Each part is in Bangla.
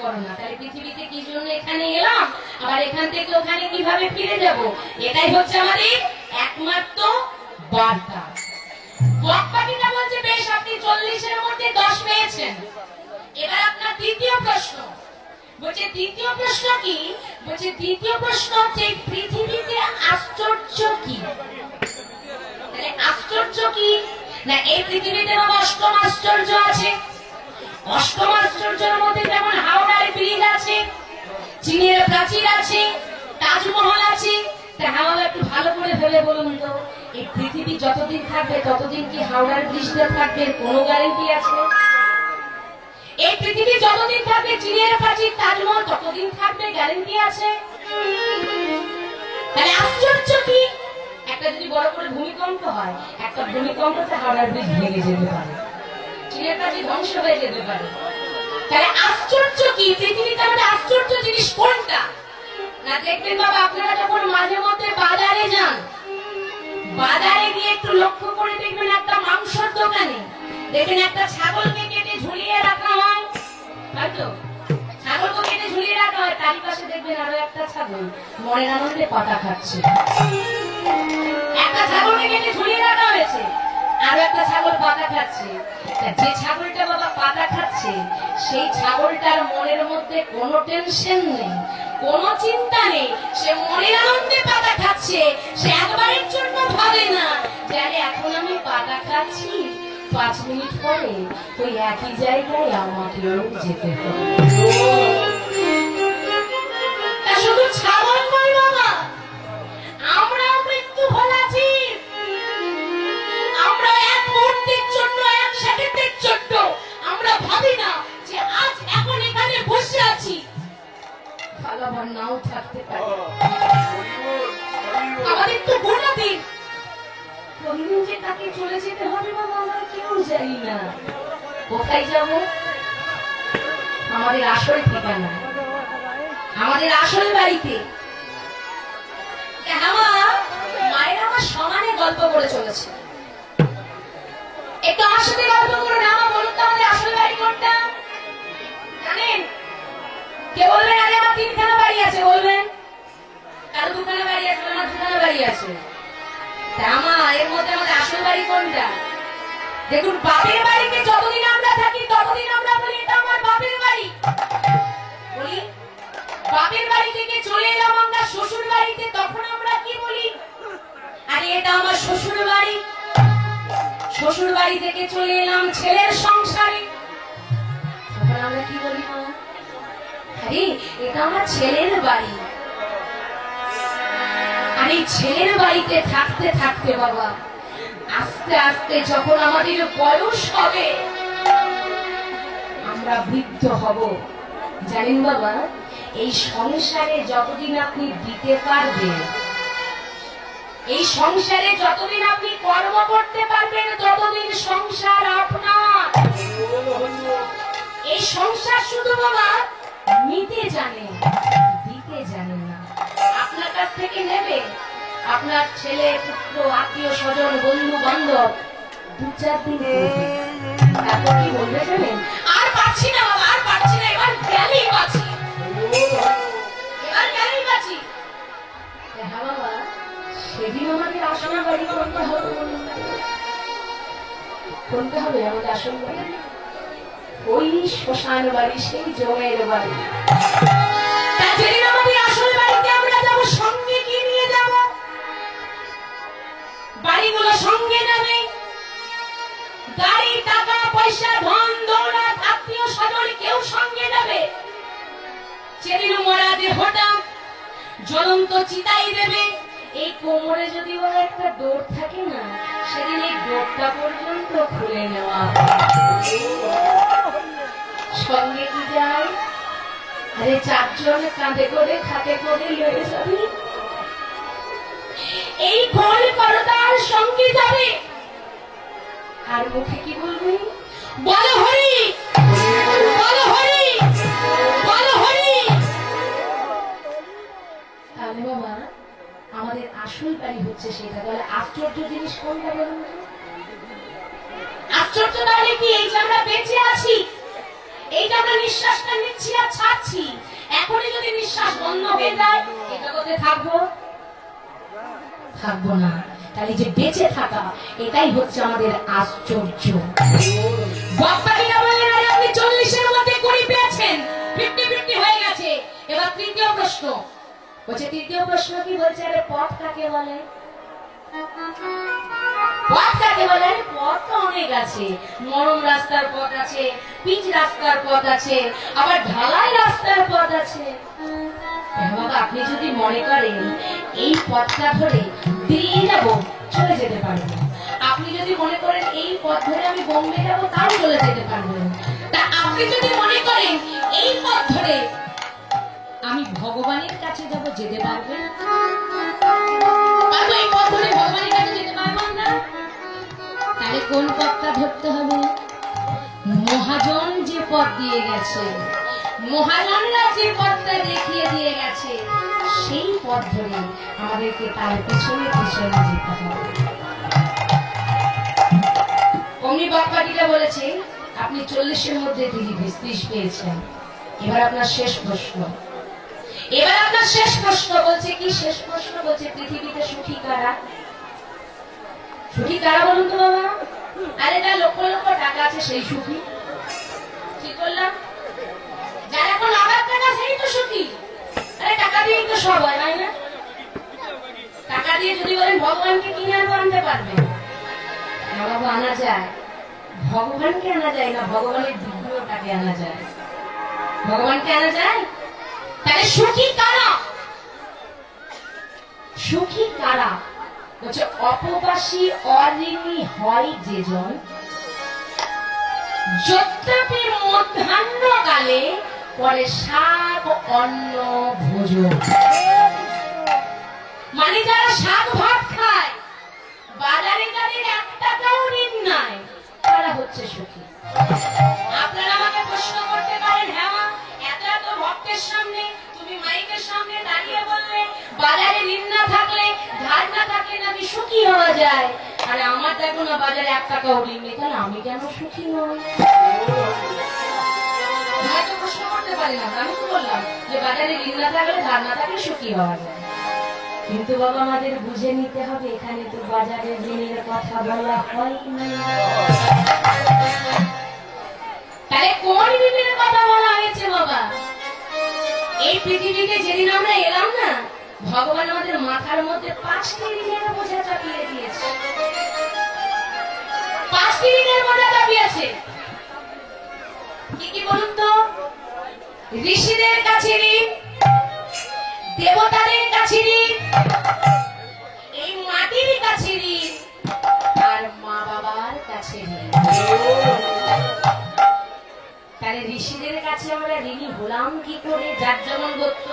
করো না। তাহলে পৃথিবীতে কি জন্য এখানে এলাম, আবার এখান থেকে ওখানে কিভাবে ফিরে যাব, এটাই হচ্ছে আমাদের একমাত্র বার্তা। বক্তাবিটা বলছে বেশ আপনি 40-এর মধ্যে 10 পেয়েছেন, এবার আপনার দ্বিতীয় প্রশ্ন। বলছে দ্বিতীয় প্রশ্ন কি? বলছে দ্বিতীয় প্রশ্ন হচ্ছে পৃথিবীতে আশ্চর্য কি? তাহলে আশ্চর্য কি না, এই পৃথিবীতে অষ্টম আশ্চর্য আছে। অষ্টম আশ্চর্যের মধ্যে যেমন হাওড়ার ব্রিজ আছে, চীনের প্রাচীর আছে, তাজমহল আছে। তা হাওড়া একটু ভালো করে ভেবে বলুন তো, এই পৃথিবী যতদিন থাকবে ততদিন কি হাওড়ার ব্রিজটা থাকবে? কোনো গ্যারান্টি আছে? এই পৃথিবী যতদিন থাকবে চীনের প্রাচীর তাজমহল ততদিন থাকবে, গ্যারান্টি আছে? তাহলে আশ্চর্য কি? একটা যদি বড় করে ভূমিকম্প হয়, একটা ভূমিকম্পতে হাওড়ার ব্রিজ ভেঙে যেতে পারে, চীনের প্রাচীর ধ্বংস হয়ে যেতে পারে। তাহলে আশ্চর্য কি? পৃথিবীতে আমাদের আশ্চর্য জিনিস কোনটা না? দেখবেন বাবা, আপনারা যখন মাঝে মধ্যে বাজারে যান, বাজারে গিয়ে একটু লক্ষ্য করে দেখবেন একটা মাংসের দোকানে দেখবেন একটা ছাগলকে কেটে ঝুলিয়ে রাখা হয়, হয়তো ছাগলকে কেটে ঝুলিয়ে রাখা হয়, তারই পাশে দেখবেন আরো একটা ছাগল মনের আনন্দে পাতা খাচ্ছে। একটা ছাগলকে কেটে ঝুলিয়ে রাখা হয়েছে, আরো একটা ছাগল পাতা খাচ্ছে। যে ছাগলটা বাবা পাতা খাচ্ছে, সেই ছাগলটার মনের মধ্যে কোনো টেনশন নেই, কোনো চিন্তা নেই, সে মনের আনন্দে পাতা খাচ্ছে। সে একবারের জন্য ভাবে না যে এখন আমি পাতা খাচ্ছি, 5 মিনিট পরে ওই একই জায়গায় আমাকেও যেতে হবে। তা শুধু ছাগল নয় বাবা, আমরাও মৃত্যু ভোলাছি। আমরা এক মুহূর্তের জন্য, এক সেকেন্ডের জন্য আমরা ভাবি না যে আজ এখন এখানে বসে আছি, কাল আবার নাও থাকতে পারে। আমাদের তো গোটা দিন কোনদিন যে তাকে চলে যেতে হবে বাবা, আমরা কেউ জানি না। কোথায় যাব? আমাদের আসল ঠিকানা, আমাদের আসল বাড়িতে। মায়ের আমার সমানে গল্প করে চলেছে, একটু আমার সাথে গল্প করুন। আমার বলুন তো আমাদের আসল বাড়ি কোনটা জানেন? কে বলবেন? আরে আমার 3খানা বাড়ি আছে বলবেন, কারো 2খানা বাড়ি আছে, আমার 2খানা বাড়ি আছে। এর মধ্যে আমাদের আসল বাড়ি কোনটা? দেখুন, বাপের বাড়িতে যতদিন আমরা থাকি ততদিন আমরা বলি এটা আমার বাপের বাড়ি, বলি। বাপের বাড়ি থেকে চলে এলাম আমরা শ্বশুর বাড়িতে, তখন আমরা কি বলি? আরে এটা আমার শ্বশুর বাড়ি। শ্বশুর বাড়ি থেকে চলে এলাম ছেলের সংসারে, তখন আমরা কি বলি? আরে এটা আমার ছেলের বাড়ি। আর এই ছেলের বাড়িতে থাকতে থাকতে বাবা, আস্তে আস্তে যখন আমাদের বয়স হবে, আমরা বৃদ্ধ হব, জানেন বাবা, এই সংসারে যতদিন আপনি দিতে পারবেন, এই সংসারে যতদিন আপনি কর্ম করতে পারবেন, ততদিন সংসার আপনার। এই সংসার শুধু বাবা নিতে জানে, দিতে জানে না। আপনার কাছ থেকে নেবে, আপনার ছেলে পুত্র আত্মীয় স্বজন বন্ধু বান্ধব 2-4 দিন তারপর কি বলবে জানেন? আর পাচ্ছি না বাবা, আর পাচ্ছি না, এবার গেলেই বাঁচি, এবার গেলেই বাঁচি। হ্যাঁ বাবা, সেদিন আমাদের আসল বাড়ি কোনটা হবে? কোনটা হবে আমাদের আসল বাড়ি? ওই শ্মশান বাড়ি, সেই জমের বাড়ি। যেদিন আমাদের আসল বাড়িতে আমরা যাবো, সঙ্গে কি নিয়ে যাব? বাড়িগুলো সঙ্গে নেবে, গাড়ি, টাকা পয়সা, ধন দৌলত, আত্মীয় স্বজন কেউ সঙ্গে নেবে। যেদিন মরা দেহটা জ্বলন্ত চিতাই দেবে, এই কোমরে যদি ওরা একটা দৌড় থাকে না, সেদিন এই দৌড়টা পর্যন্ত খুলে নেওয়া। সঙ্গে কি যায়? আরে 4 জন কাঁধে করে খাতে করে লয়ে যাবি, এই গোল করতার সঙ্গে যাবে। আর মুখে কি বলবি? বল হরি, বল হরি, বল হরি। তাহলে বাবা আমাদের আসল বাড়ি হচ্ছে সেটা। তাহলে আশ্চর্য জিনিস কোনটা বলুন? আশ্চর্য তাহলে কি? এই যে আমরা বেঁচে আছি, এই যে আমরা নিঃশ্বাসটা নিচ্ছি আর ছাড়ছি, এখনই যদি নিঃশ্বাস বন্ধ হয়ে যায় এই জগতে থাকবো থাকবো না। তাহলে যে বেঁচে থাকা এটাই হচ্ছে আমাদের আশ্চর্য। বক্তারা বললেন আরে আপনি 40-এর মধ্যে 20 পেয়েছেন, 50-50 হয়ে গেছে। এবার তৃতীয় প্রশ্ন বলছে, তৃতীয় প্রশ্ন কি বলছে? আরে পথ কাকে বলে? পথ কাকে বলে? পথ তো অনেক আছে, নরম রাস্তার পথ আছে, পিচ রাস্তার পথ আছে, আবার ঢালাই রাস্তার পথ আছে। বাবা আপনি যদি মনে করেন এই পথটা ধরে দিল্লি যাবো, চলে যেতে পারবেন। আপনি যদি মনে করেন এই পথ ধরে আমি বোম্বে যাবো, তাও চলে যেতে পারবেন। তা আপনি যদি মনে করেন এই পথ ধরে আমি ভগবানের কাছে যাব, যেতে পারবেন? এই পথ ধরে ভগবানের কাছে যেতে পারবেন না। তাহলে কোন পথটা ধরতে হবে? মহাজন যে পথ দিয়ে গেছে, মহাজনরা যে পথটা দেখিয়ে দিয়ে গেছে, সেই পথ ধরে আমাদেরকে তার পিছনে পিছনে যেতে হবে। অমনি বাপ্পাটিটা বলেছে আপনি 40-এর মধ্যে 30 পেয়েছেন। এবার আপনার শেষ প্রশ্ন, এবার আপনার শেষ প্রশ্ন। বলছে কি শেষ প্রশ্ন? বলছে পৃথিবীতে সুখী কারা? সুখী কারা বলুন তো বাবা? আরে যার লক্ষ লক্ষ টাকা আছে সেই সুখী। কি করলাম? যার এখন লাখ টাকা সেই তো সুখী। আরে টাকা দিয়ে তো সব হয়, তাই না? টাকা দিয়ে যদি বলেন ভগবানকে কিনে আনবো, আনতে পারবেন না বাবা। আনা যায়, ভগবানকে আনা যায় না, ভগবানের বিগ্রহটাকে আনা যায়। ভগবানকে আনা যায়। তাহলে সুখী কারা? সুখী কারা? বলছে অপবাসী অঋণী হয় যেজন, যদ্যপি মধ্যাহ্নকালে পরে শাক অন্ন ভোজন। মানে যারা শাক ভাত খায়, বাজারে যাদের 1 টাকাও ঋণ নাই, তারা হচ্ছে সুখী। আপনারা আমাকে প্রশ্ন করতে পারেন, হ্যাঁ মা এত এত ভক্তের সামনে তুমি মাইকের সামনে দাঁড়িয়ে বললে বাজারে ঋণ না থাকলে, ধার না থাকলে নাকি সুখী হওয়া যায়। আরে আমার দেখো না বাজারে 1 টাকাও ঋণ নেই, তাহলে আমি কেন সুখী নই? হয়তো প্রশ্ন করতে পারি না, আমি তো বললাম যে বাজারে ঋণ না থাকলে, ধার না থাকলে সুখী হওয়া যায়। কিন্তু বাবা আমাদের বুঝে নিতে হবে এখানে তো বাজারে ঋণের কথা বলা হয় না। তাহলে কোন ঋণের কথা বলা হয়েছে বাবা? এই পৃথিবীতে যেদিন আমরা এলাম না, ভগবান আমাদের মাথার মধ্যে 5টি ঋণের বোঝা চাপিয়ে দিয়েছে। 5টি ঋণের বোঝা চাপিয়েছে। কি কি বলুন তো? ঋষিদের কাছে ঋণ, দেবতাদের কাছে ঋণ, এই মাটির কাছে ঋণ, আর মা বাবার কাছে ঋণ। তাহলে ঋষিদের কাছে আমরা ঋণী হলাম কি করে? যার যেমন গোত্র,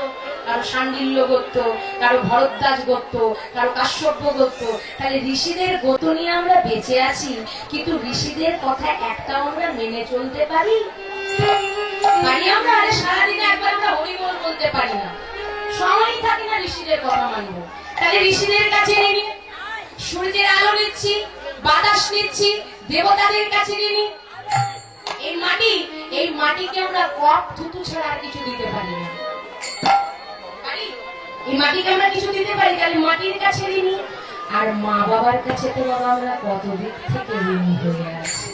কারো শাণ্ডিল্য গোত্র, কারো ভরদ্বাজ গোত্র, কারো কাশ্যপ গোত্র। তাহলে ঋষিদের গোত্র নিয়ে আমরা বেঁচে আছি, কিন্তু ঋষিদের কথা একটাও আমরা মেনে চলতে পারি? আমরা আরে সারাদিনে একবার আমরা হরিবোল বলতে পারি না, সময়ই থাকি না ঋষিদের কথা মানবো। তাহলে ঋষিদের কাছে ঋণী, সূর্যের আলো নিচ্ছি, বাতাস নিচ্ছি, দেবতাদের কাছে ঋণী। এই মাটিকে আমরা কপ থুতু ছাড়া আর কিছু দিতে পারি না। এই মাটিকে আমরা কিছু দিতে পারি, তাহলে মাটির কাছে ঋণী। আর মা বাবার কাছে তো বাবা আমরা কত দিক থেকে ঋণী হয়ে আছি।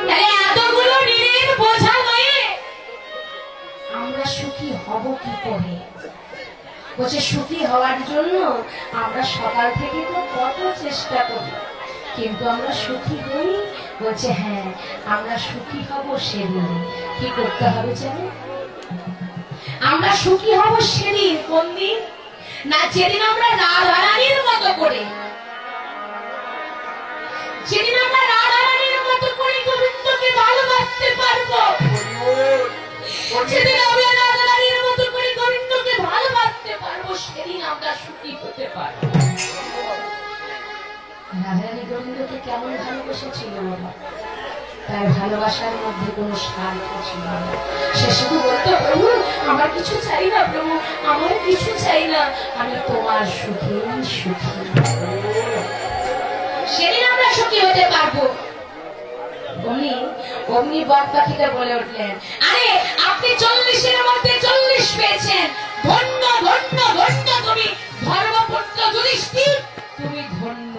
তাহলে এতগুলো ঋণের বোঝা হয়ে আমরা সুখী হব কি করে? বলছে সুখী হওয়ার জন্য আমরা সকাল থেকে তো কত চেষ্টা করি, কিন্তু আমরা সুখী হই। বলছে হ্যাঁ আমরা সুখী হব সেদিন। কি করতে হবে জানেন? আমরা সুখী হব সেদিন। কোন দিন? না যেদিন আমরা রাধারানীর মতো করে, যেদিন আমরা রাধারানীর মতো করে গোবিন্দকে ভালোবাসতে পারবো, যেদিন আমরা রাধারানীর মতো করে গোবিন্দকে ভালোবাসতে পারবো, সেদিন আমরা সুখী হতে পারবো। রাধারানী গোবিন্দকে কেমন ভালোবেসেছিল বাবা? তার ভালোবাসার মধ্যে কোনো স্বার্থ ছিল না। সে শুধু বলতো প্রভু আমার কিছু চাই না, প্রভু আমার কিছু চাই না, আমি তোমার সুখে সুখী। সেদিন আমরা সুখী হতে পারবো। উনি অমনি বক পাখিটা বলে উঠলেন, আরে আপনি 40-এর মধ্যে 40 পেয়েছেন, ধন্য ধন্য ধন্য তুমি ধর্মপুত্র যুধিষ্ঠির, তুমি ধন্য।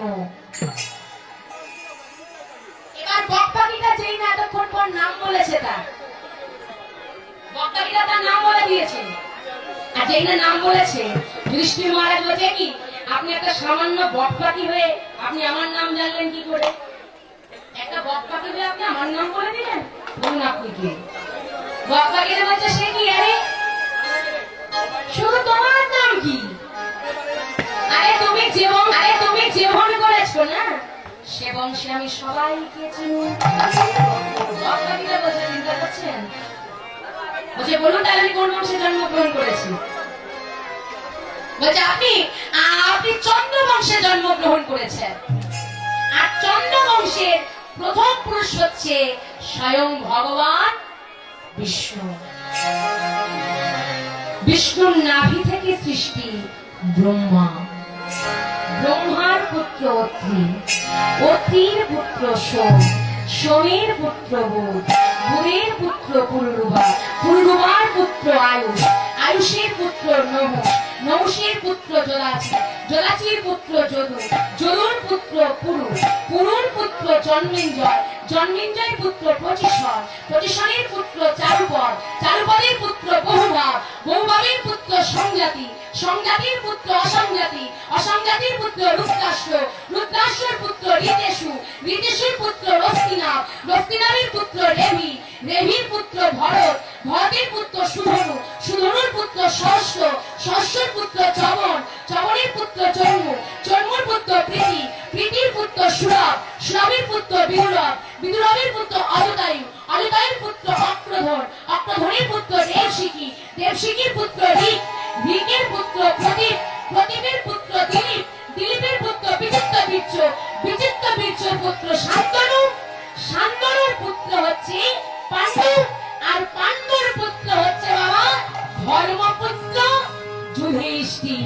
এবার বক পাখিটা যেই না এতক্ষণ পর নাম বলেছে, তার বক পাখিটা তার নাম বলে দিয়েছে, আর যেই না নাম বলেছে যুধিষ্ঠির মহারাজ বলছে, কি আপনি একটা সামান্য বক পাখি হয়ে আপনি আমার নাম জানলেন কি করে? একটা বক পাখি হয়ে আপনি আমার নাম বলে দিলেন, বলুন আপনি কি? বক পাখিটা বলছে, সে কি, আরে শুধু তোমার নাম কি? আরে তুমি জীবন করেছো না, সে বংশে আমি সবাইকে চিনি। বক পাখিটা বলছে, চিন্তা করছেন? বলছে, বলুন তাহলে আমি কোন বংশে জন্মগ্রহণ করেছি? বলছে, আপনি চন্দ্র বংশে জন্মগ্রহণ করেছেন, আর চন্দ্র বংশের প্রথম পুরুষ হচ্ছে স্বয়ং ভগবান বিষ্ণু। বিষ্ণুর নাভি থেকে সৃষ্টি ব্রহ্মা, ব্রহ্মার পুত্র অত্রি, অত্রির পুত্র সোম, সোমের পুত্র বুধ, বুধের পুত্র পুরুরুবা, পুরুরুবার পুত্র আয়ুষ, আয়ুষের পুত্র নহুষ, নহুষের পুত্র জলাচি, জলাচির পুত্র যদু, যদুর পুত্র পুরু, পুরুর পুত্র জন্মেঞ্জয়, জন্মেঞ্জয়ের পুত্র পচিশর, পচিশরের পুত্র চারুপদ, চারুপদের পুত্র বহুভাব, বহুভাবের পুত্র সংজাতি, সংজাতির পুত্র অসংজাতি, অসংজাতির পুত্র রুদ্রাস্য, রুদ্রাস্যর পুত্র ঋতেশু, ঋতেশুর পুত্র রস্তিনাভ, রস্তিনাভের পুত্র রেভি, রেভির পুত্র ভরত, ভরতের পুত্র সুধনু, সুধনুর পুত্র ষষ্ঠ, ষষ্ঠর পুত্র চবন, চবনের পুত্র চর্মু, চর্মুর পুত্র প্রীতি, প্রীতির পুত্র সুরভ, সুরভের পুত্র বিদুরভ, বিদুরভের পুত্র অজতায়ু, অজতায়ুর পুত্র অক্রধন, অক্রধনের পুত্র দেবশিকি, দেবশিকির পুত্র ঋক, ঋকের পুত্র প্রদীপ, প্রদীপের পুত্র দিলীপ, দিলীপের পুত্র বিচিত্র বীর্য, বিচিত্র বীর্যের পুত্র শান্তনু, শান্তনুর পুত্র হচ্ছে পাণ্ডু, আর পাণ্ডুর পুত্র হচ্ছে বাবা ধর্মপুত্র যুধিষ্ঠির।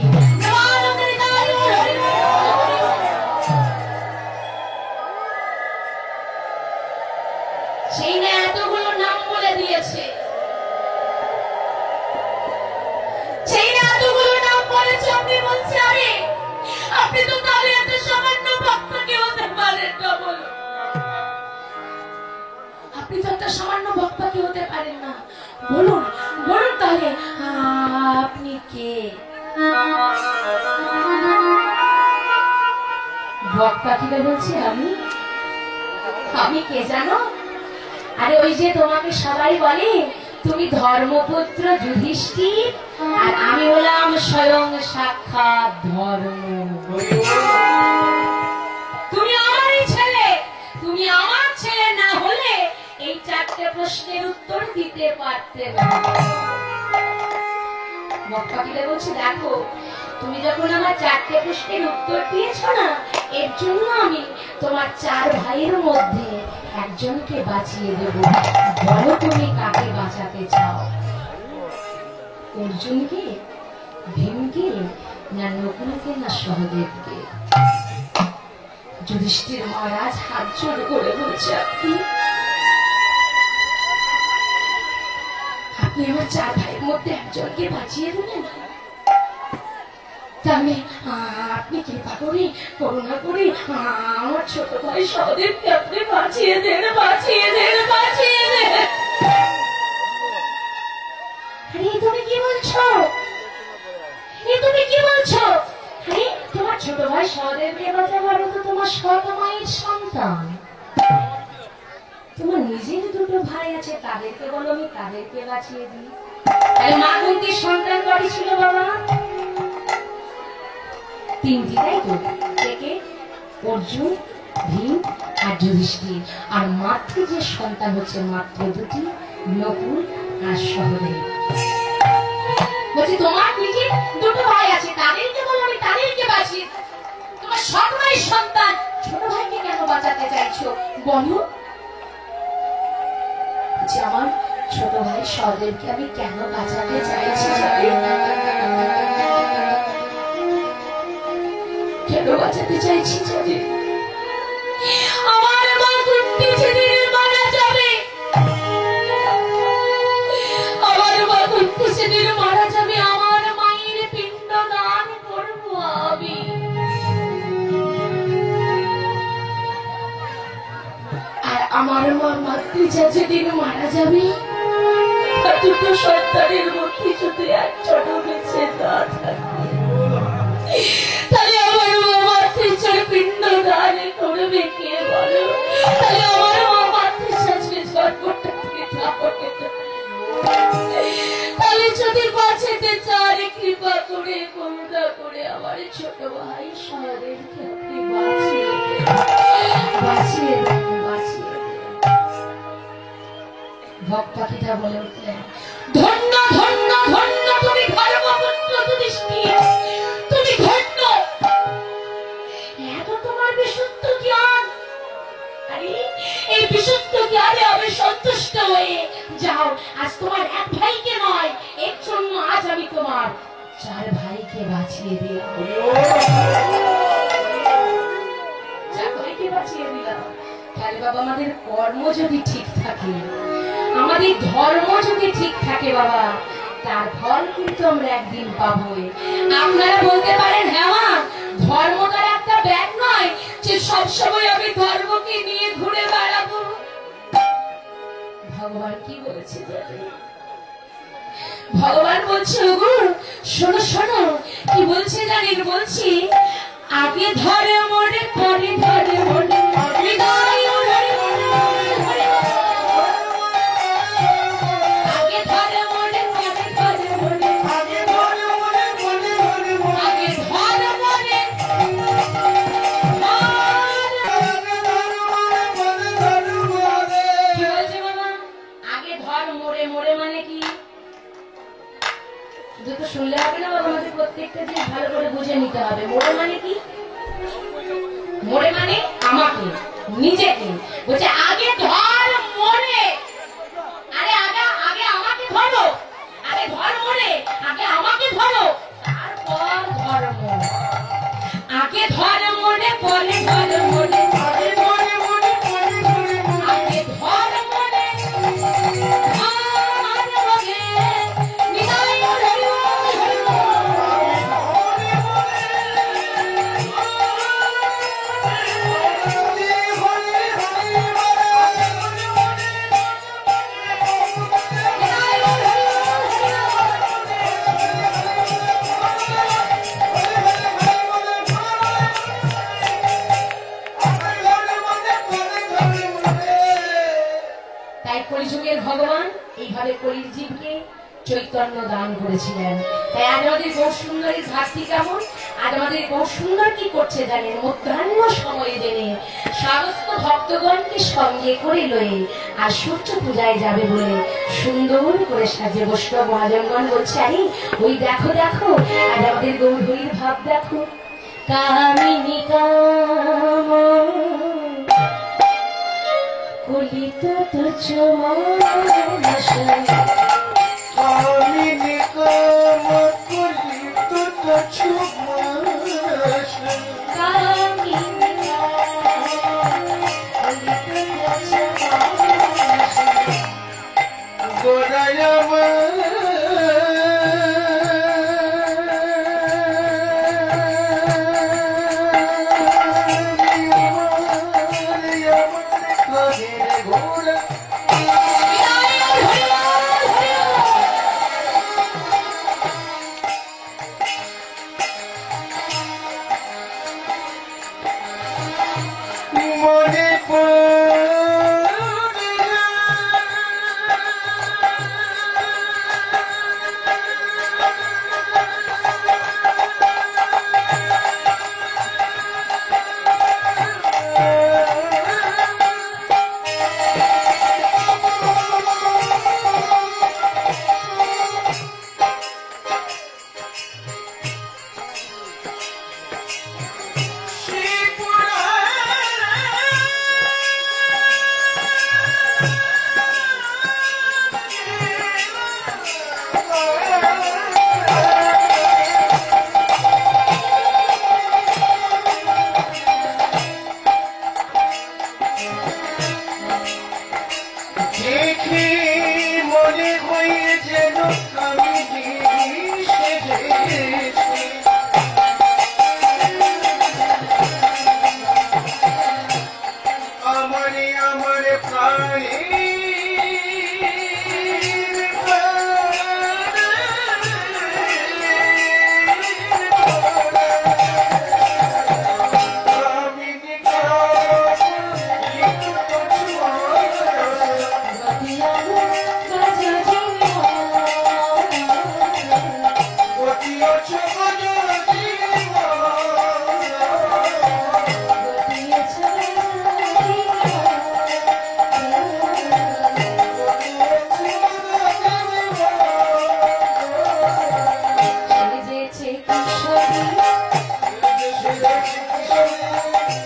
সেই না এতগুলো নাম বলে দিয়েছে, সেই না এতগুলো নাম বলেছে, আপনি বলছে আরে আপনি তো তাহলে এত সামান্য ভক্ত কে হতে পারেন না? বলো, আপনি তো একটা সামান্য ভক্ত কে হতে পারেন না? বলুন বলুন তাহলে আপনি কে? বক পাখিটা বলছে, আমি কে জানো? আরে ওই যে তোমাকে সবাই বলে তুমি ধর্মপুত্র যুধিষ্ঠির, আর আমি হলাম স্বয়ং সাক্ষাৎ ধর্ম। তুমি আমারই ছেলে, তুমি আমার ছেলে না হলে এই 4টে প্রশ্নের উত্তর দিতে পারতে না। বক পাখিটা বলছে, দেখো তুমি যখন আমার 4টে প্রশ্নের উত্তর দিয়েছো না, এর জন্য আমি তোমার 4 ভাইয়ের মধ্যে একজনকে বাঁচিয়ে দেব। বলো তুমি কাকে বাঁচাতে চাও? অর্জুনকে, ভীমকে, না নকুলকে, না সহদেবকে? যুধিষ্ঠির মহারাজ হাত জোড় করে বলছে, আপনি আমার 4 ভাইয়ের মধ্যে একজনকে বাঁচিয়ে দেবেন? তাহলে আপনি কৃপা করে, করুণা করে আমার ছোট ভাই সহদেবকে আপনি বাঁচিয়ে দেন, বাঁচিয়ে দেন, বাঁচিয়ে দেন। আরে তুমি কি বলছো? তুমি কি বলছো? আরে তোমার ছোট ভাই সহদেবকে বাঁচাবার তো তোমার সৎ মায়ের সন্তান, তোমার নিজের 2টো ভাই আছে, তাদেরকে বলো আমি তাদেরকে বাঁচিয়ে দিই। আরে মা কুন্তির সন্তান কয়টি ছিল বাবা? 3টি, তাই তো? কে? অর্জুন, ভীম আর যুধিষ্ঠির। আর মাতৃ যে সন্তান হচ্ছে মাত্র 2টি, নকুল আর সহদেব। বলছি তোমার নিজে 2টো ভাই আছে, তাদেরকে বলো আমি তাদেরকে বাঁচিয়ে। তোমার সৎ মায়ের সন্তান ছোট ভাইকে কেন বাঁচাতে চাইছো বলো? আমার ছোট ভাই সহদেবকে আমি কেন বাঁচাতে চাইছি কেন বাঁচাতে চাইছি জানি? আমার মা কুন্তি যেদিন মারা যাবে আমার মা মাতৃজা যেদিন মারা যাবে, তার দুটো সন্তানের মধ্যে যদি এক ছোট বেঁচে না থাকে, তাহলে আমার মা মাতৃজার পিণ্ড দানে করবে কে বলো? তাহলে আমার মা মাতৃজাকে জন্মটা থেকে তাহলে যদি বাঁচাতে চান কৃপা করে করুণা করে আমার ছোট ভাই শহরেরকে আপনি বাঁচিয়ে দেন, বাঁচিয়ে দেন, বাঁচিয়ে দেন। ভক্ত পাখিটা বলে উঠলেন, ধন্য ধন্য ধন্য তুমি ধর্মপুত্র যুধিষ্ঠির, তুমি ধন্য। এত তোমার বিশুদ্ধ জ্ঞান, আরে এই বিশুদ্ধ জ্ঞানে আমি সন্তুষ্ট হয়ে যাও। আজ তোমার এক ভাইকে নয়, এর জন্য আজ আমি তোমার 4 ভাইকে বাঁচিয়ে দিলাম, 4 ভাইকে বাঁচিয়ে দিলাম। তাহলে বাবা আমাদের কর্ম যদি ঠিক থাকে, আমাদের ধর্ম যদি ঠিক থাকে বাবা, তার ফল কিন্তু আমরা একদিন পাবোই। আপনারা বলতে পারেন, হ্যাঁ মা, ধর্মটার একটা ব্যাগ নয় যে সবসময় আমি ধর্মকে নিয়ে ঘুরে বেড়াবো। ভগবান কি বলেছে জানেন? ভগবান বলছে, ওগো শোনো শোনো, কি বলছে জানেন? বলছি, আগে ধরে মরে পরে ধরে মরে, আগে ধরে মরে পরে ধরে মরে, শুনলে হবে না বাবা, আমাদের প্রত্যেকটা জিনিস ভালো করে বুঝে নিতে হবে। মোড়ে মানে কি? মোড়ে মানে আমাকে, নিজেকে। বলছে আগে ধর মোড়ে, আরে আগে আগে আমাকে ধরো, আগে ধর মোড়ে, আগে আমাকে ধরো, তারপর ধর্ম। আগে ধর মোড়ে পরে ধর মোড়ে, আগে ধর মোড়ে পরে ধর মোড়ে, আগে ধর মোড়ে কলিযুগের ভগবান এইভাবে কলির জীবকে চৈতন্য দান করেছিলেন। তাই আজ আমাদের গৌর সুন্দরীর ঘাটতি কেমন? আজ আমাদের গৌর সুন্দর কি করছে জানেন? মধ্যাহ্ন সময়ে জেনে সমস্ত ভক্তগণকে সঙ্গে করে লয়ে আর সূর্য পূজায় যাবে বলে সুন্দর করে সাজে বৈষ্ণব মহাজনগণ বলছে, আরে ওই দেখো দেখো, আজ আমাদের গৌর হরির ভাব দেখো। কামিনী কাম কলিত কামিনী কাম কলিত গোরায়ম ঘোরা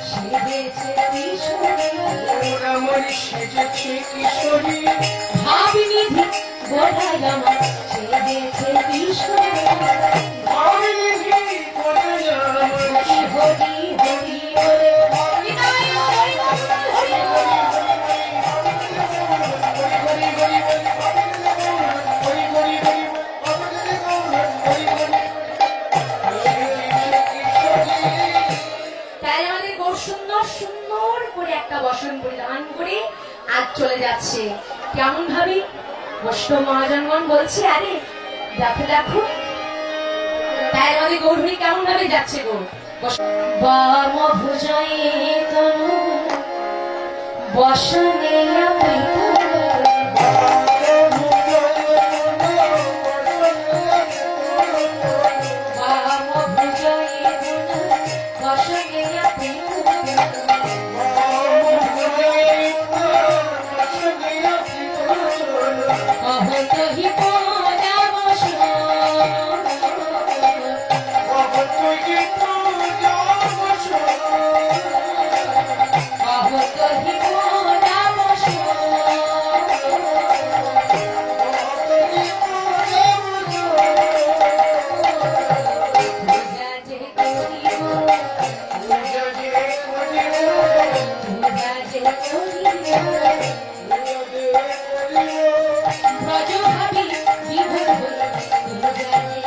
সেজেছে কিশোরী আমার সেজেছে কিশোরী ভাবিনিধি গোড়ায় আমার সেজেছে কিশোরী ভাবিনিধি গোড়ায় আমার হরি হরি হরি বলে বিদায় হরি হরি হরি তাই আমাদের গৌর সুন্দর সুন্দর করে একটা বসন পরিধান করে আজ চলে যাচ্ছে কেমন ভাবে বৈষ্ণব মহাজনগণ বলছে আরে দেখো দেখো তাই আমাদের গৌরী কেমন ভাবে যাচ্ছে গো বাম ভুজয়ে তনু বসনে বাম ভুজয়ে তনু বসনে অহতহি পূজা বসন অহতহি পূজা বসন পূজা যে করিব পূজা যে করিব ব্রজ ভাবি বিভোর হয়ে পূজা যে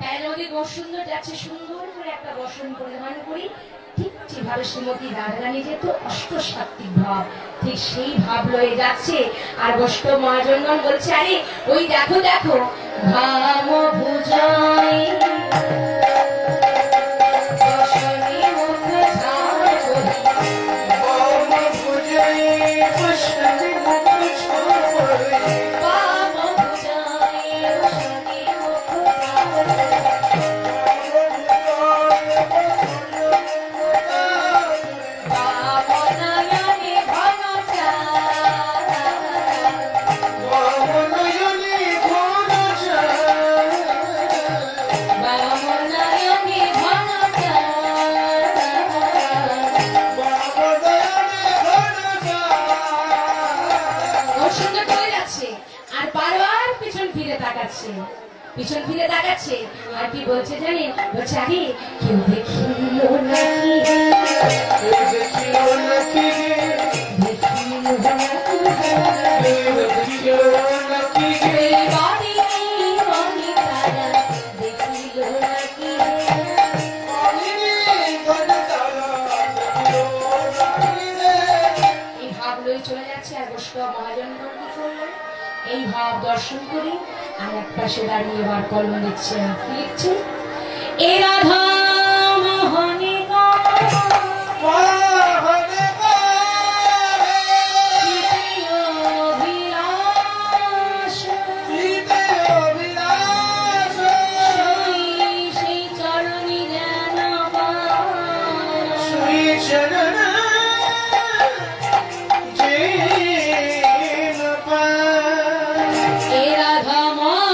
তাই নদী গোর সুন্দর যাচ্ছে সুন্দর করে একটা বসন পরিধান করি ঠিক যেভাবে শ্রীমতী রাধারানী যেত অষ্টসাত্ত্বিক ভাব ঠিক সেই ভাব লয়ে যাচ্ছে আর বৈষ্ণব মহাজনগণ বলছে আরে ওই দেখো দেখো ভাম ভুজয় বসনে মুখ ঝাড় করি ভাম ভুজয় বসনে মুখ ঝাড় করি বামনয়নে ঘন চাঁদ বামনয়নে ঘন চাঁদ ওর সঙ্গে চলে যাচ্ছে আর বারবার পিছন ফিরে তাকাচ্ছে পিছন ফিরে তাকাচ্ছে আর কি বলছে জানেন বলছে আরে কেউ দেখিল নাকি দেখিল নাকি এই বাড়ি মনি তারা দেখিল নাকি এই ভাব লই চলে যাচ্ছে আর বৈষ্ণব মহাজনগণ কি করলেন এই ভাব দর্শন করি আর এক পাশে দাঁড়িয়ে এবার কলম লিখছে কি লিখছে এ রাধা মোহনে সেই চরণী যেন এ রাধা মনে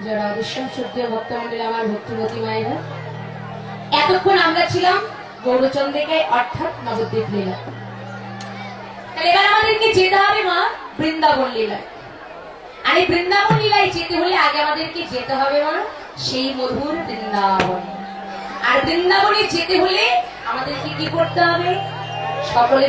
যারা অদৃশ্যম সত্য ভক্তমন্ডলী আমার ভক্তিমতী মায়েরা, এতক্ষণ আমরা ছিলাম গৌরচন্দ্রিকায় অর্থাৎ নবদ্বীপ লীলা। তাহলে এবার আমাদেরকে যেতে হবে মা বৃন্দাবন লীলায়। আর এই বৃন্দাবন লীলায় যেতে হলে আগে আমাদেরকে যেতে হবে মা সেই মধুর বৃন্দাবন। আর বৃন্দাবনে যেতে হলে আমাদেরকে কি করতে হবে? সকলে